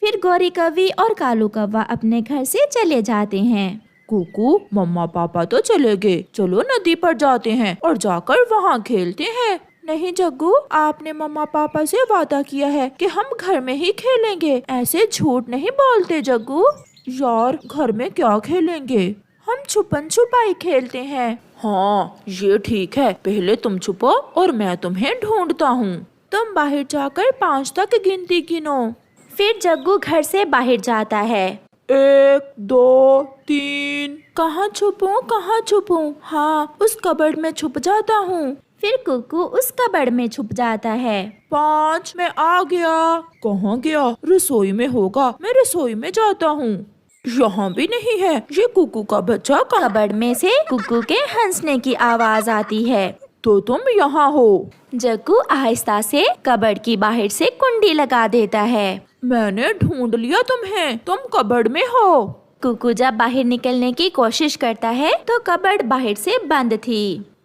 फिर गौरी कौवी और कालू कौवा अपने घर से चले जाते हैं। कुकू, मम्मा पापा तो चले गए, चलो नदी पर जाते हैं और जाकर वहाँ खेलते हैं। नहीं जग्गू, आपने मम्मा पापा से वादा किया है कि हम घर में ही खेलेंगे, ऐसे झूठ नहीं बोलते जग्गू। यार, घर में क्या खेलेंगे? हम छुपन छुपाई खेलते हैं। हाँ, ये ठीक है, पहले तुम छुपो और मैं तुम्हें ढूंढता हूँ। तुम बाहर जाकर 5 तक गिनती गिनो। फिर जग्गू घर से बाहर जाता है। 1 2 3। कहाँ छुपूं? हाँ, उस कबर्ड में छुप जाता हूँ। फिर कुकू उस कबर्ड में छुप जाता है। 5, मैं आ गया। कहाँ गया? रसोई में होगा, मैं रसोई में जाता हूँ। यहाँ भी नहीं है, ये कुकू का बच्चा कहाँ? कबर्ड में से कुकू के हंसने की आवाज आती है। तो तुम यहाँ हो? जग्गू आहिस्ता से कबर्ड की बाहर से कुंडी लगा देता है। मैंने ढूंढ लिया तुम्हें, तुम कबर्ड में हो। कुकू जब बाहर निकलने की कोशिश करता है तो कबर्ड बाहर से बंद थी।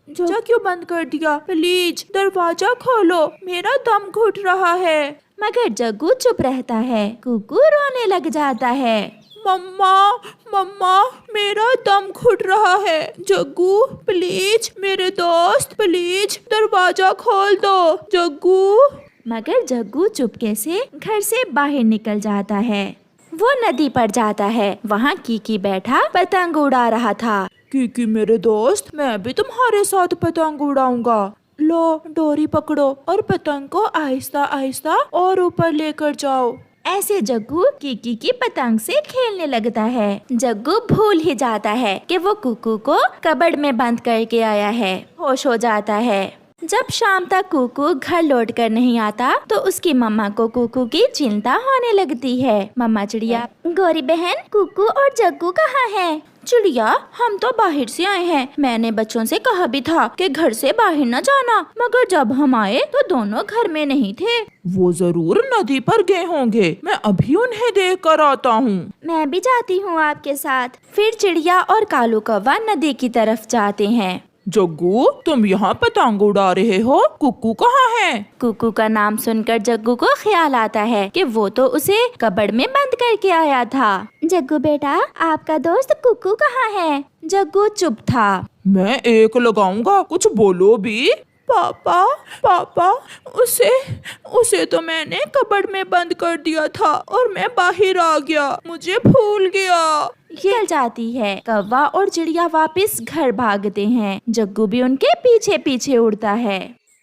दरवाजा क्यों बंद कर दिया? प्लीज दरवाजा खोलो, मेरा दम घुट रहा है। मगर जग्गू चुप रहता है। कुकू रोने लग जाता है। मम्मा, मेरा दम घुट रहा है। जग्गू प्लीज, मेरे दोस्त प्लीज दरवाजा खोल दो। जग्गू। मगर जग्गू चुपके से घर से बाहर निकल जाता है। वो नदी पर जाता है। वहाँ कीकी बैठा पतंग उड़ा रहा था। कीकी मेरे दोस्त, मैं भी तुम्हारे साथ पतंग उड़ाऊंगा। लो, डोरी पकड़ो और पतंग को आहिस्ता आहिस्ता और ऊपर लेकर जाओ। ऐसे जग्गू कीकी की पतंग से खेलने लगता है। जग्गू भूल ही जाता है कि वो कुकू को कबर्ड में बंद करके आया है। होश हो जाता है। जब शाम तक कुकू घर लौट कर नहीं आता तो उसकी मम्मा को कुकू की चिंता होने लगती है। मम्मा चिड़िया, गौरी बहन, कुकू और जग्गू कहाँ है? चिड़िया, हम तो बाहर से आए हैं। मैंने बच्चों से कहा भी था कि घर से बाहर न जाना, मगर जब हम आए तो दोनों घर में नहीं थे। वो जरूर नदी पर गए होंगे, मैं अभी उन्हें देख कर आता हूँ। मैं भी जाती हूँ आपके साथ। फिर चिड़िया और कालू कौवा नदी की तरफ जाते हैं। जग्गू, तुम यहाँ पतंग उड़ा रहे हो, कुकू कहाँ है? कुकू का नाम सुनकर जग्गू को ख्याल आता है कि वो तो उसे कबर्ड में बंद करके आया था। जग्गू बेटा, आपका दोस्त कुकू कहाँ है? जग्गू चुप था। मैं एक लगाऊंगा, कुछ बोलो भी। पापा, उसे तो मैंने कबर्ड में बंद कर दिया था और मैं बाहर आ गया, मुझे भूल गया। ये जाती है। कौवा और चिड़िया वापस घर भागते हैं। जग्गू भी उनके पीछे पीछे उड़ता है।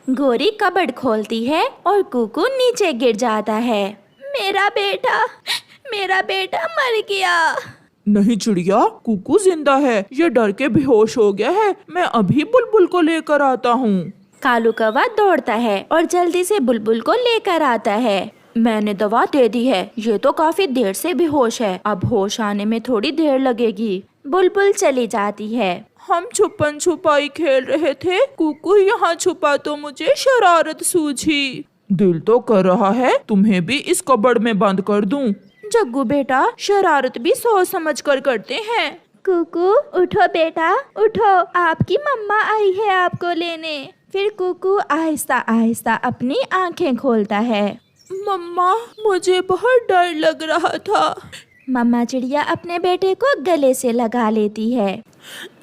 गौरी कबर्ड खोलती है और कुकू नीचे गिर जाता है। मेरा बेटा मर गया। नहीं चिड़िया, कुकू जिंदा है, ये डर के बेहोश हो गया है। मैं अभी बुलबुल को लेकर आता हूँ। कालू कौवा दौड़ता है और जल्दी से बुलबुल को लेकर आता है। मैंने दवा दे दी है, ये तो काफी देर से बेहोश है, अब होश आने में थोड़ी देर लगेगी। बुलबुल चली जाती है। हम छुपन छुपाई खेल रहे थे, कुकू यहाँ छुपा तो मुझे शरारत सूझी। दिल तो कर रहा है तुम्हें भी इस कबर्ड में बंद कर दूं। जग्गू बेटा, शरारत भी सोच समझ कर करते हैं। कुकू उठो बेटा, उठो, आपकी मम्मा आई है आपको लेने। फिर कुकू आहिस्ता आहिस्ता अपनी आंखें खोलता है। मम्मा, मुझे बहुत डर लग रहा था। मम्मा चिड़िया अपने बेटे को गले से लगा लेती है।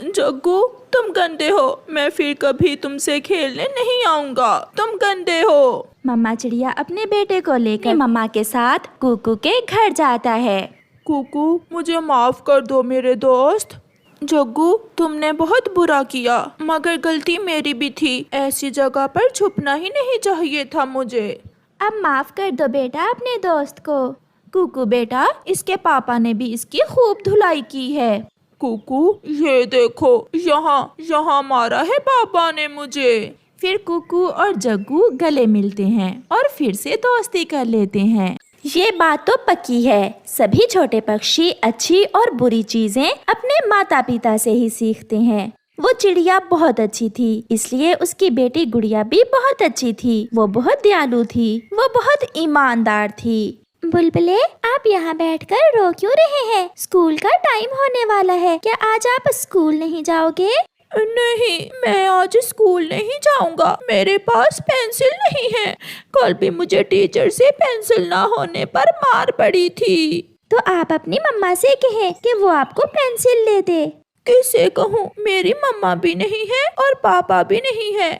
जग्गू, तुम गंदे हो, मैं फिर कभी तुमसे खेलने नहीं आऊंगा, तुम गंदे हो। मम्मा चिड़िया अपने बेटे को लेकर मम्मा के साथ कुकू के घर जाता है। कुकू, मुझे माफ कर दो मेरे दोस्त। जग्गू, तुमने बहुत बुरा किया, मगर गलती मेरी भी थी। ऐसी जगह पर छुपना ही नहीं चाहिए था मुझे। अब माफ कर दो बेटा अपने दोस्त को। कुकू बेटा, इसके पापा ने भी इसकी खूब धुलाई की है। कुकू, ये देखो, यहाँ मारा है पापा ने मुझे। फिर कुकू और जग्गू गले मिलते हैं और फिर से दोस्ती कर लेते हैं। ये बात तो पक्की है, सभी छोटे पक्षी अच्छी और बुरी चीजें अपने माता पिता से ही सीखते हैं। वो चिड़िया बहुत अच्छी थी, इसलिए उसकी बेटी गुड़िया भी बहुत अच्छी थी। वो बहुत दयालु थी, वो बहुत ईमानदार थी। बुलबुले, आप यहाँ बैठकर रो क्यों रहे हैं? स्कूल का टाइम होने वाला है, क्या आज आप स्कूल नहीं जाओगे? नहीं, मैं आज स्कूल नहीं जाऊंगा, मेरे पास पेंसिल नहीं है। कल भी मुझे टीचर से पेंसिल ना होने पर मार पड़ी थी। तो आप अपनी मम्मा से कहें कि वो आपको पेंसिल ले दे। किसे कहूँ, मेरी मम्मा भी नहीं है और पापा भी नहीं है,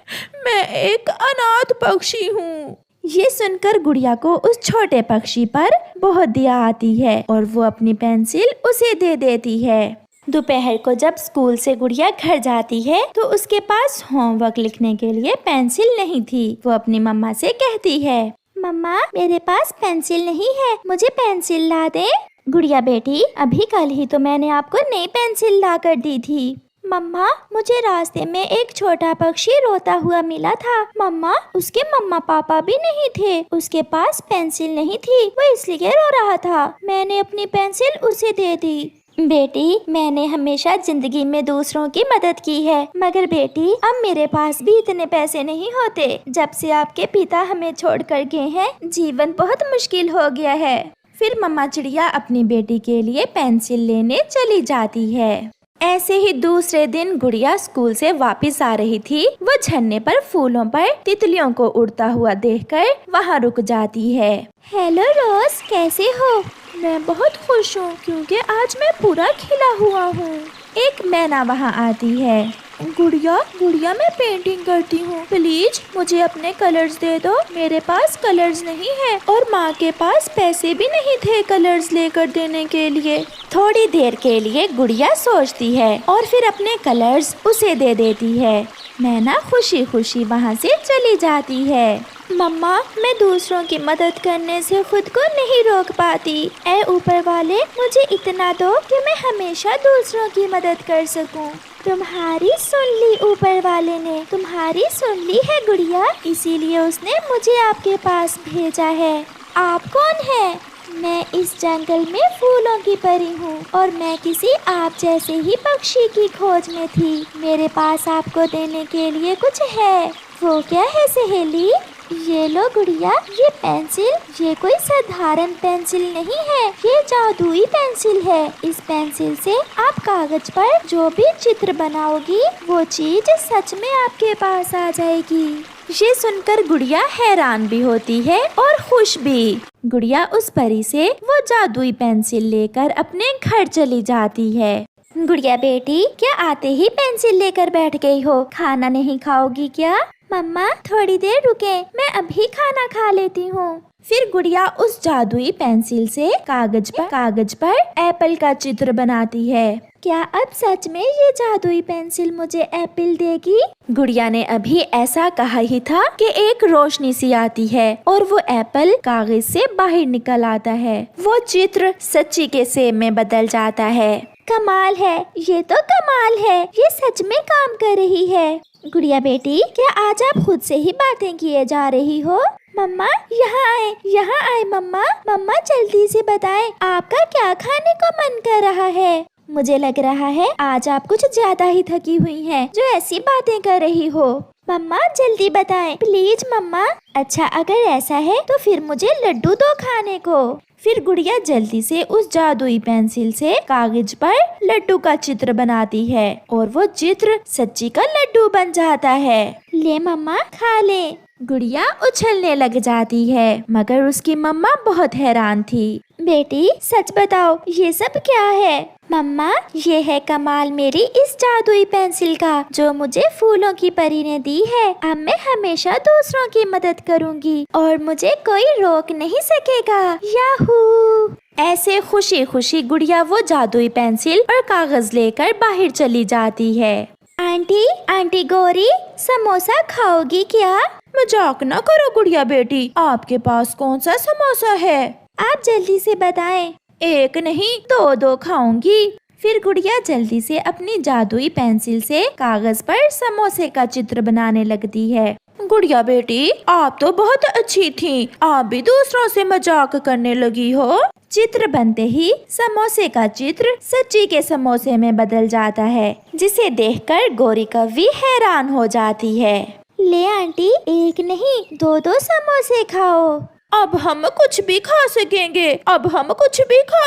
मैं एक अनाथ पक्षी हूँ। ये सुनकर गुड़िया को उस छोटे पक्षी पर बहुत दया आती है और वो अपनी पेंसिल उसे दे देती है। दोपहर को जब स्कूल से गुड़िया घर जाती है तो उसके पास होमवर्क लिखने के लिए पेंसिल नहीं थी। वो अपनी मम्मा से कहती है, मम्मा मेरे पास पेंसिल नहीं है, मुझे पेंसिल ला दे। गुड़िया बेटी, अभी कल ही तो मैंने आपको नई पेंसिल ला कर दी थी। मम्मा, मुझे रास्ते में एक छोटा पक्षी रोता हुआ मिला था। मम्मा, उसके मम्मा पापा भी नहीं थे, उसके पास पेंसिल नहीं थी, वो इसलिए रो रहा था। मैंने अपनी पेंसिल उसे दे दी। बेटी, मैंने हमेशा जिंदगी में दूसरों की मदद की है, मगर बेटी अब मेरे पास भी इतने पैसे नहीं होते। जब से आपके पिता हमें छोड़ कर गए हैं, जीवन बहुत मुश्किल हो गया है। फिर मम्मा चिड़िया अपनी बेटी के लिए पेंसिल लेने चली जाती है। ऐसे ही दूसरे दिन गुड़िया स्कूल से वापस आ रही थी। वो झरने पर फूलों पर तितलियों को उड़ता हुआ देखकर वहाँ रुक जाती है। हेलो रोज, कैसे हो? मैं बहुत खुश हूँ क्योंकि आज मैं पूरा खिला हुआ हूँ। एक मैना वहाँ आती है। गुड़िया, मैं पेंटिंग करती हूँ, प्लीज मुझे अपने कलर्स दे दो। मेरे पास कलर्स नहीं है और माँ के पास पैसे भी नहीं थे कलर्स लेकर देने के लिए। थोड़ी देर के लिए गुड़िया सोचती है और फिर अपने कलर्स उसे दे देती है। मैना खुशी खुशी वहाँ से चली जाती है। मम्मा, मैं दूसरों की मदद करने से खुद को नहीं रोक पाती। ऐ ऊपर वाले, मुझे इतना दो कि मैं हमेशा दूसरों की मदद कर सकूं। तुम्हारी सुन ली ऊपर वाले ने, तुम्हारी सुन ली है गुड़िया, इसीलिए उसने मुझे आपके पास भेजा है। आप कौन है? मैं इस जंगल में फूलों की परी हूँ और मैं किसी आप जैसे ही पक्षी की खोज में थी। मेरे पास आपको देने के लिए कुछ है। वो क्या है सहेली? ये लो गुड़िया, ये पेंसिल, ये कोई साधारण पेंसिल नहीं है, ये जादुई पेंसिल है। इस पेंसिल से आप कागज पर जो भी चित्र बनाओगी वो चीज सच में आपके पास आ जाएगी। ये सुनकर गुड़िया हैरान भी होती है और खुश भी। गुड़िया उस परी से वो जादुई पेंसिल लेकर अपने घर चली जाती है। गुड़िया बेटी, क्या आते ही पेंसिल लेकर बैठ गई हो? खाना नहीं खाओगी क्या? मम्मा, थोड़ी देर रुके, मैं अभी खाना खा लेती हूँ। फिर गुड़िया उस जादुई पेंसिल से कागज पर एप्पल का चित्र बनाती है। क्या अब सच में ये जादुई पेंसिल मुझे एप्पल देगी? गुड़िया ने अभी ऐसा कहा ही था कि एक रोशनी सी आती है और वो एप्पल कागज से बाहर निकल आता है। वो चित्र सच्ची के सेब में बदल जाता है। कमाल है, ये तो कमाल है, ये सच में काम कर रही है। गुड़िया बेटी, क्या आज आप खुद से ही बातें किए जा रही हो? मम्मा, यहाँ आए मम्मा। मम्मा, जल्दी से बताएं, आपका क्या खाने को मन कर रहा है? मुझे लग रहा है आज आप कुछ ज्यादा ही थकी हुई हैं, जो ऐसी बातें कर रही हो। मम्मा, जल्दी बताएं, प्लीज मम्मा। अच्छा, अगर ऐसा है तो फिर मुझे लड्डू दो खाने को। फिर गुड़िया जल्दी से उस जादुई पेंसिल से कागज पर लड्डू का चित्र बनाती है और वो चित्र सच्ची का लड्डू बन जाता है। ले मम्मा, खा ले। गुड़िया उछलने लग जाती है, मगर उसकी मम्मा बहुत हैरान थी। बेटी, सच बताओ, ये सब क्या है? मम्मा, ये है कमाल मेरी इस जादुई पेंसिल का, जो मुझे फूलों की परी ने दी है। अब मैं हमेशा दूसरों की मदद करूँगी और मुझे कोई रोक नहीं सकेगा। याहू! ऐसे खुशी खुशी गुड़िया वो जादुई पेंसिल और कागज लेकर बाहर चली जाती है। आंटी गौरी, समोसा खाओगी क्या? मजाक ना करो गुड़िया बेटी, आपके पास कौन सा समोसा है? आप जल्दी से बताएं। एक नहीं, दो खाऊंगी। फिर गुड़िया जल्दी से अपनी जादुई पेंसिल से कागज पर समोसे का चित्र बनाने लगती है। गुड़िया बेटी, आप तो बहुत अच्छी थीं, आप भी दूसरों से मजाक करने लगी हो। चित्र बनते ही समोसे का चित्र सच्ची के समोसे में बदल जाता है, जिसे देखकर गौरी कव्वी हैरान हो जाती है। ले आंटी, एक नहीं, दो समोसे खाओ। अब हम कुछ भी खा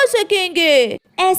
सकेंगे। ऐसा